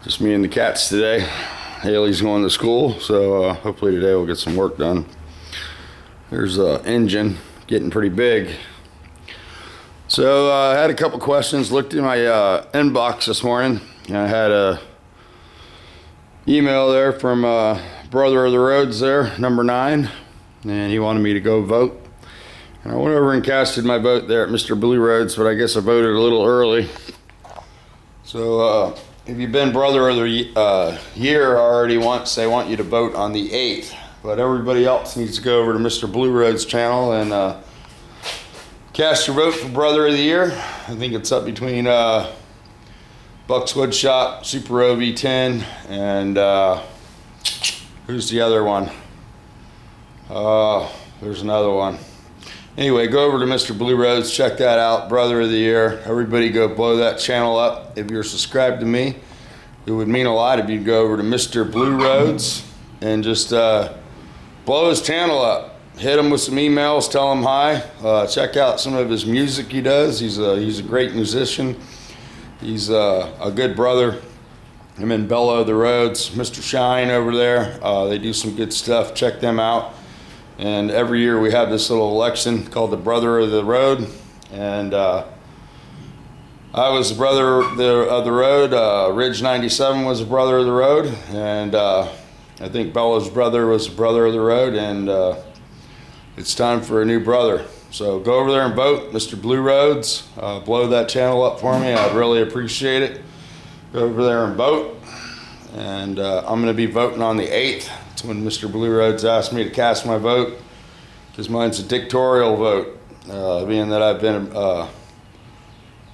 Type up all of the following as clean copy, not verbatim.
Just me and the cats today. Haley's going to school, so hopefully today we'll get some work done. There's an engine getting pretty big. So I had a couple questions. Looked in my inbox this morning, and I had a email there from Brother of the Roads there, number 9, and he wanted me to go vote. And I went over and casted my vote there at Mr. Blue Roads, but I guess I voted a little early. So if you've been Brother of the Year already once, they want you to vote on the 8th. But everybody else needs to go over to Mr. Blue Roads channel and cast your vote for Brother of the Year. I think it's up between Buck's Wood Shop, Super OV10, and who's the other one? There's another one. Anyway, go over to Mr. Blue Roads, check that out, Brother of the Year. Everybody go blow that channel up. If you're subscribed to me, it would mean a lot if you'd go over to Mr. Blue Roads and just blow his channel up. Hit him with some emails, tell him hi. Check out some of his music he does. He's a great musician. He's a good brother. Him and Bella of the Roads, Mr. Schine over there. They do some good stuff. Check them out. And every year we have this little election called the Brother of the Road. And I was the Brother of the Road. Ridge 97 was a Brother of the Road. And I think Bella's brother was a Brother of the Road. And it's time for a new brother. So go over there and vote, Mr. Blue Roads. Blow that channel up for me. I'd really appreciate it. Go over there and vote. And I'm going to be voting on the 8th. That's when Mr. Blue Roads asked me to cast my vote, because mine's a dictatorial vote. Being that I've been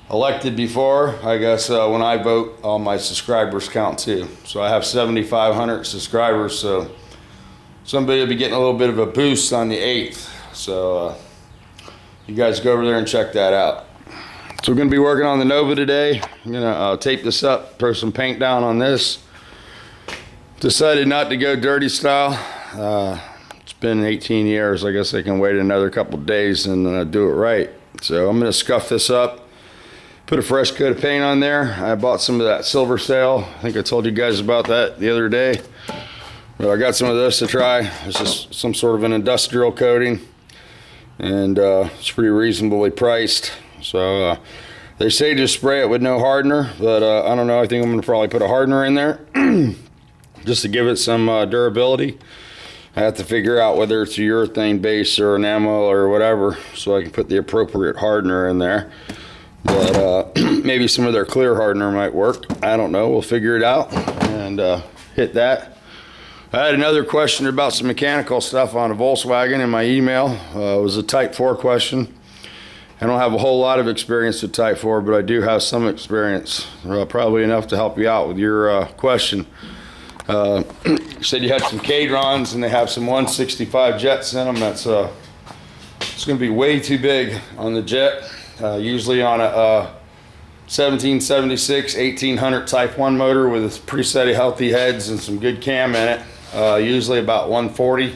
elected before, I guess when I vote, all my subscribers count too. So I have 7,500 subscribers, so somebody will be getting a little bit of a boost on the 8th. So you guys go over there and check that out. So we're going to be working on the Nova today. I'm going to tape this up, throw some paint down on this. Decided not to go dirty style. It's been 18 years. I guess I can wait another couple days and do it right. So I'm going to scuff this up, put a fresh coat of paint on there. I bought some of that Silver Sail. I think I told you guys about that the other day. But I got some of this to try. It's just some sort of an industrial coating, and it's pretty reasonably priced. So they say just spray it with no hardener, but I don't know. I think I'm going to probably put a hardener in there just to give it some durability. I have to figure out whether it's a urethane base or enamel or whatever, so I can put the appropriate hardener in there. But maybe some of their clear hardener might work. I don't know. We'll figure it out and hit that. I had another question about some mechanical stuff on a Volkswagen in my email. It was a Type 4 question. I don't have a whole lot of experience with Type 4, but I do have some experience, probably enough to help you out with your question. You said you had some Cadrons and they have some 165 jets in them. That's it's going to be way too big on the jet. Usually on a 1776 1800 Type 1 motor with a pretty steady healthy heads and some good cam in it. Usually about 140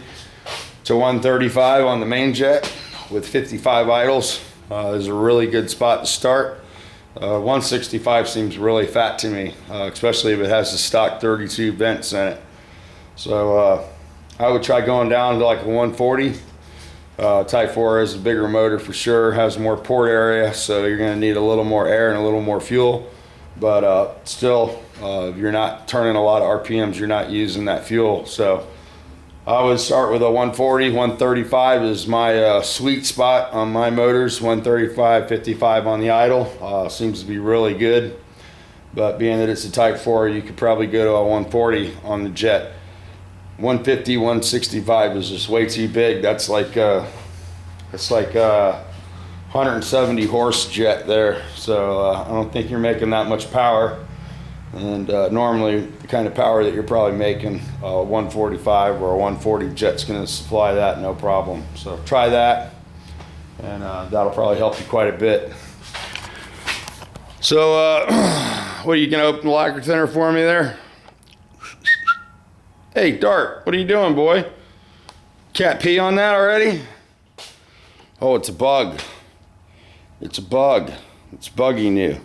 to 135 on the main jet with 55 idles. Is a really good spot to start. 165 seems really fat to me, especially if it has the stock 32 vents in it. So I would try going down to like a 140. Type 4 is a bigger motor for sure, has more port area, so you're going to need a little more air and a little more fuel. But still, if you're not turning a lot of RPMs, you're not using that fuel. So I would start with a 140, 135 is my sweet spot on my motors. 135, 55 on the idle seems to be really good. But being that it's a Type 4, you could probably go to a 140 on the jet. 150, 165 is just way too big. That's like it's like 170 horse jet there. So I don't think you're making that much power. And normally the kind of power that you're probably making, 145 or a 140 jet's going to supply that no problem. So try that, and that'll probably help you quite a bit. So what, are you going to open the lacquer thinner for me there? Hey Dart, what are you doing, boy? Cat pee on that already? Oh, it's a bug. It's a bug. It's bugging you.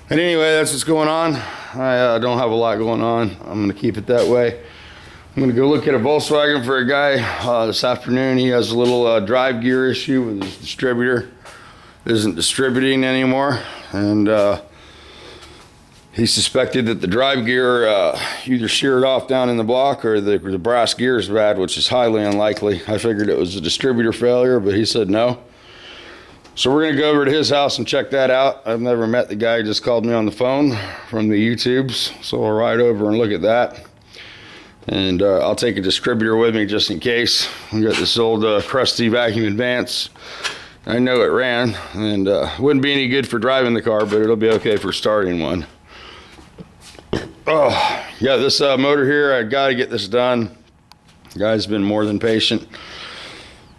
And anyway, that's what's going on. I don't have a lot going on. I'm going to keep it that way. I'm going to go look at a Volkswagen for a guy this afternoon. He has a little drive gear issue with his distributor. It isn't distributing anymore. And he suspected that the drive gear either sheared off down in the block or the brass gear is bad, which is highly unlikely. I figured it was a distributor failure, but he said no. So we're gonna go over to his house and check that out. I've never met the guy, he just called me on the phone from the YouTubes. So we'll ride over and look at that. And I'll take a distributor with me just in case. We got this old crusty vacuum advance. I know it ran, and wouldn't be any good for driving the car, but it'll be okay for starting one. Oh, yeah, this motor here, I gotta get this done. The guy's been more than patient.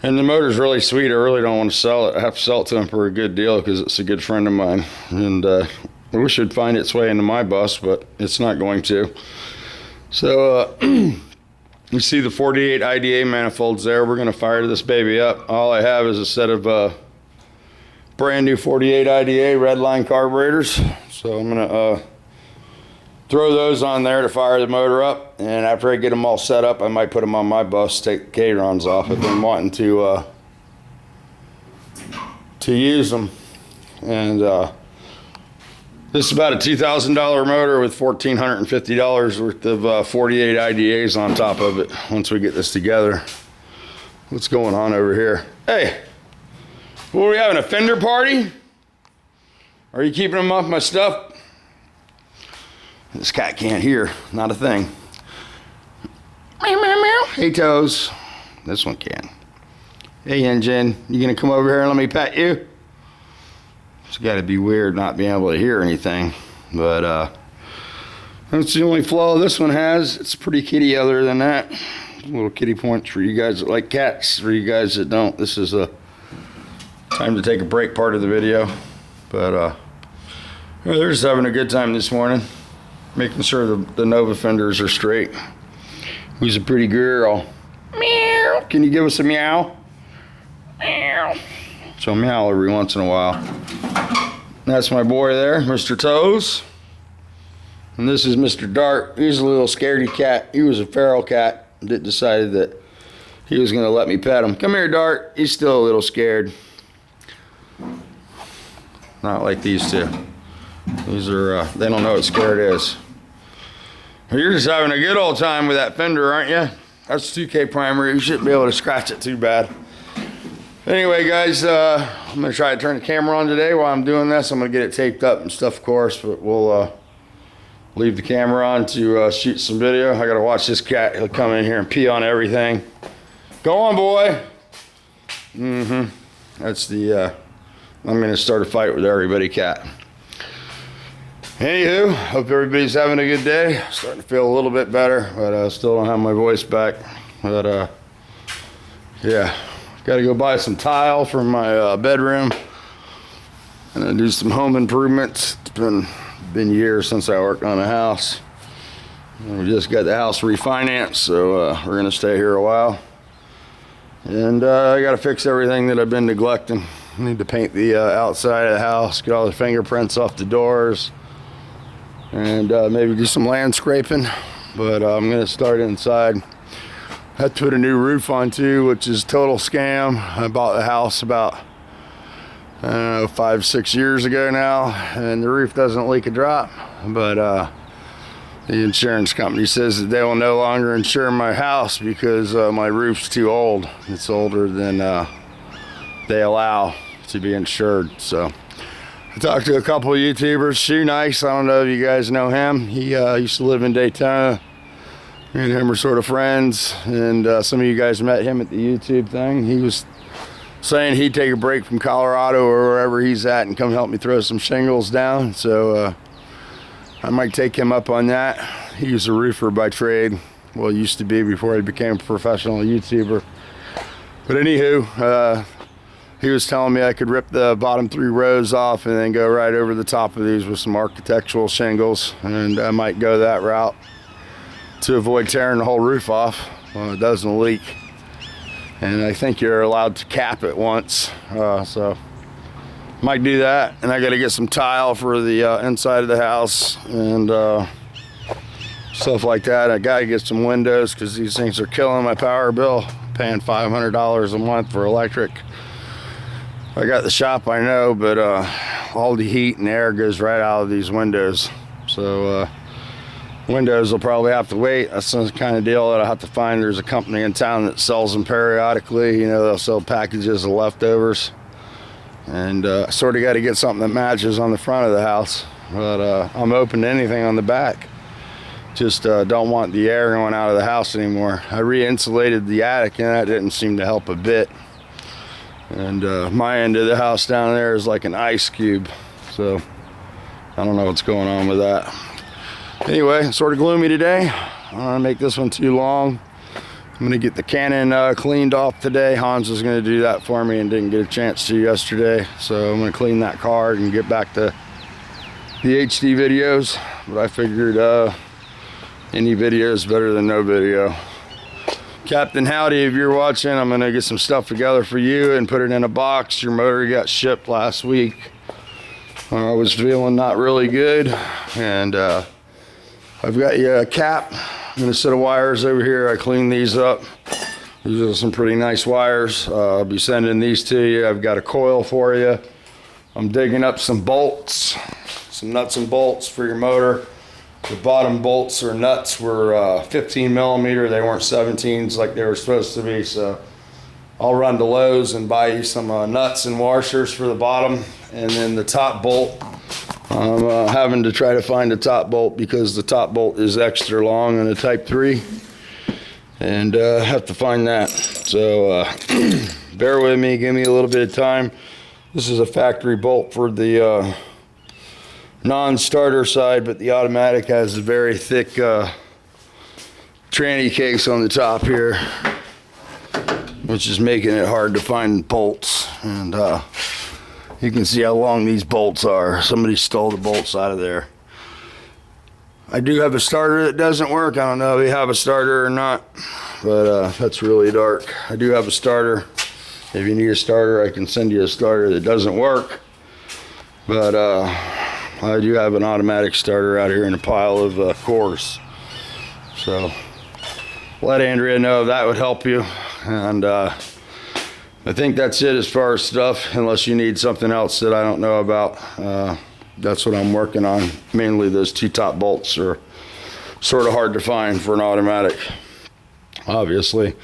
And the motor's really sweet. I really don't want to sell it. I have to sell it to him for a good deal because it's a good friend of mine. And I wish it'd find its way into my bus, but it's not going to. So you see the 48 IDA manifolds there. We're going to fire this baby up. All I have is a set of brand new 48 IDA redline carburetors. So I'm going to throw those on there to fire the motor up, and after I get them all set up, I might put them on my bus, take the K-Rons off. I've been wanting to use them, and this is about a $2,000 motor with $1,450 worth of 48 IDAs on top of it. Once we get this together, what's going on over here? Hey, what are we having, a fender party? Are you keeping them off my stuff? This cat can't hear, not a thing. Meow, meow, meow. Hey, Toes. This one can. Hey, Engine, you gonna come over here and let me pet you? It's gotta be weird not being able to hear anything, but that's the only flaw this one has. It's pretty kitty other than that. Little kitty points for you guys that like cats, for you guys that don't. This is a time to take a break part of the video, but they're just having a good time this morning. Making sure the Nova fenders are straight. Who's a pretty girl? Meow. Can you give us a meow? Meow. So meow every once in a while. That's my boy there, Mr. Toes. And this is Mr. Dart. He's a little scaredy cat. He was a feral cat that decided that he was gonna let me pet him. Come here, Dart. He's still a little scared. Not like these two. These are, they don't know what scared is. You're just having a good old time with that fender, aren't you? That's 2K primary. You shouldn't be able to scratch it too bad. Anyway, guys, I'm going to try to turn the camera on today while I'm doing this. I'm going to get it taped up and stuff, of course, but we'll leave the camera on to shoot some video. I got to watch this cat. He'll come in here and pee on everything. Go on, boy. That's the, I'm going to start a fight with everybody cat. Anywho, hope everybody's having a good day. Starting to feel a little bit better, but I still don't have my voice back. But yeah, got to go buy some tile for my bedroom and then do some home improvements. It's been years since I worked on a house. And we just got the house refinanced, so we're gonna stay here a while. And I got to fix everything that I've been neglecting. I need to paint the outside of the house, get all the fingerprints off the doors, and maybe do some landscaping. But I'm gonna start inside. I had to put a new roof on too, which is a total scam. I bought the house about, I don't know, 5-6 years ago now, and the roof doesn't leak a drop. But the insurance company says that they will no longer insure my house because my roof's too old. It's older than they allow to be insured. So I talked to a couple of YouTubers. Schine, I don't know if you guys know him. He used to live in Daytona. Me and him are sort of friends, and some of you guys met him at the YouTube thing. He was saying he'd take a break from Colorado or wherever he's at and come help me throw some shingles down. So I might take him up on that. He's a roofer by trade. Well, he used to be before he became a professional YouTuber. But anywho, he was telling me I could rip the bottom 3 rows off and then go right over the top of these with some architectural shingles, and I might go that route to avoid tearing the whole roof off when it doesn't leak. And I think you're allowed to cap it once, so might do that. And I got to get some tile for the inside of the house and stuff like that. I got to get some windows because these things are killing my power bill. Paying $500 a month for electric. I got the shop, I know, but all the heat and air goes right out of these windows. So windows will probably have to wait. That's the kind of deal that I have to find. There's a company in town that sells them periodically. You know, they'll sell packages of leftovers. And sort of got to get something that matches on the front of the house. But I'm open to anything on the back. Just don't want the air going out of the house anymore. I re-insulated the attic and that didn't seem to help a bit. And my end of the house down there is like an ice cube. So I don't know what's going on with that. Anyway, sort of gloomy today. I don't want to make this one too long. I'm going to get the Canon cleaned off today. Hans was going to do that for me and didn't get a chance to yesterday. So I'm going to clean that card and get back to the HD videos. But I figured any video is better than no video. Captain Howdy, if you're watching, I'm gonna get some stuff together for you and put it in a box. Your motor got shipped last week. I was feeling not really good, and I've got you a cap and a set of wires over here. I cleaned these up. These are some pretty nice wires. I'll be sending these to you. I've got a coil for you. I'm digging up some bolts, some nuts and bolts for your motor. The bottom bolts or nuts were 15 millimeter. They weren't 17s like they were supposed to be. So I'll run to Lowe's and buy you some nuts and washers for the bottom. And then the top bolt, I'm having to try to find a top bolt because the top bolt is extra long on a Type 3. And I have to find that. So bear with me, give me a little bit of time. This is a factory bolt for the non-starter side, but the automatic has a very thick tranny case on the top here, which is making it hard to find bolts. And you can see how long these bolts are. Somebody stole the bolts out of there. I do have a starter that doesn't work. I don't know if you have a starter or not, but that's really dark. I do have a starter. If you need a starter, I can send you a starter that doesn't work, but I do have an automatic starter out here in a pile of cores. So let Andrea know if that would help you. And I think that's it as far as stuff, unless you need something else that I don't know about. That's what I'm working on. Mainly those two top bolts are sort of hard to find for an automatic. Obviously,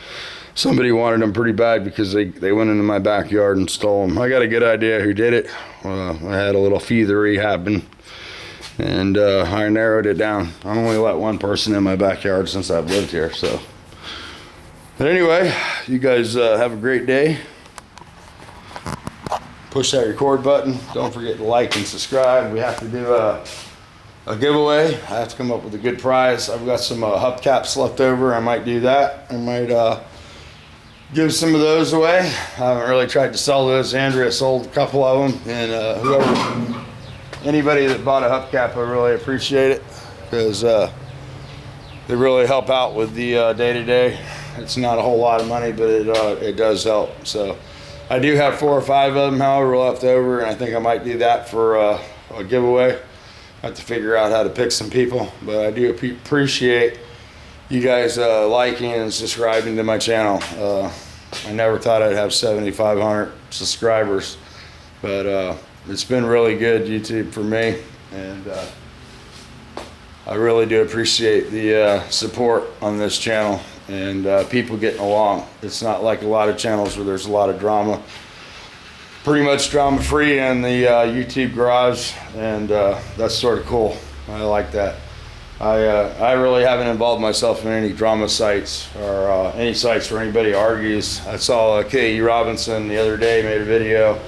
somebody wanted them pretty bad because they went into my backyard and stole them. I got a good idea who did it. I had a little thievery happen, and I narrowed it down. I've only let one person in my backyard since I've lived here. So, but anyway, you guys have a great day. Push that record button. Don't forget to like and subscribe. We have to do a giveaway. I have to come up with a good prize. I've got some hubcaps left over. I might do that. I might give some of those away. I haven't really tried to sell those. Andrea sold a couple of them, and anybody that bought a hubcap, I really appreciate it because they really help out with the day-to-day. It's not a whole lot of money, but it does help. So I do have 4 or 5 of them, however, left over, and I think I might do that for a giveaway. I have to figure out how to pick some people, but I do appreciate you guys liking and subscribing to my channel. I never thought I'd have 7,500 subscribers, but it's been really good YouTube for me, and I really do appreciate the support on this channel and people getting along. It's not like a lot of channels where there's a lot of drama. Pretty much drama free in the YouTube garage, and that's sort of cool. I like that. I really haven't involved myself in any drama sites or any sites where anybody argues. I saw K.E. Robinson the other day made a video,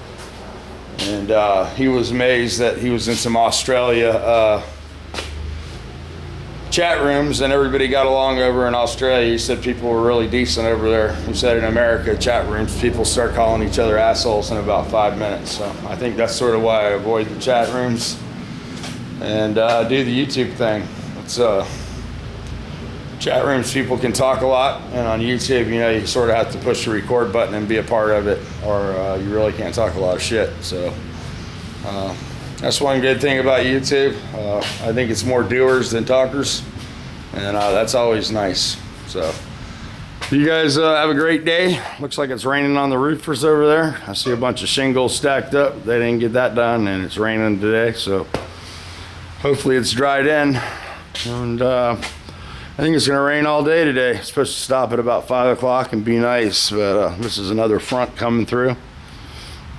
and he was amazed that he was in some Australia chat rooms and everybody got along over in Australia. He said people were really decent over there. He said in America, chat rooms, people start calling each other assholes in about 5 minutes. So I think that's sort of why I avoid the chat rooms and do the YouTube thing. It's chat rooms, people can talk a lot, and on YouTube, you know, you sort of have to push the record button and be a part of it, or you really can't talk a lot of shit. So That's one good thing about YouTube. I think it's more doers than talkers, and that's always nice. So you guys have a great day. Looks like it's raining on the roofers over there. I see a bunch of shingles stacked up. They didn't get that done, and it's raining today, so hopefully it's dried in. And I think it's gonna rain all day today. It's supposed to stop at about 5 o'clock and be nice, but this is another front coming through,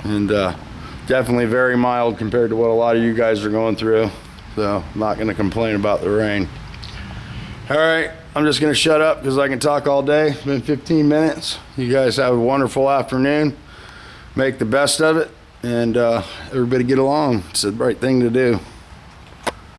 and definitely very mild compared to what a lot of you guys are going through. So I'm not gonna complain about the rain. All right, I'm just gonna shut up because I can talk all day. It's been 15 minutes. You guys have a wonderful afternoon. Make the best of it, and everybody get along. It's the right thing to do.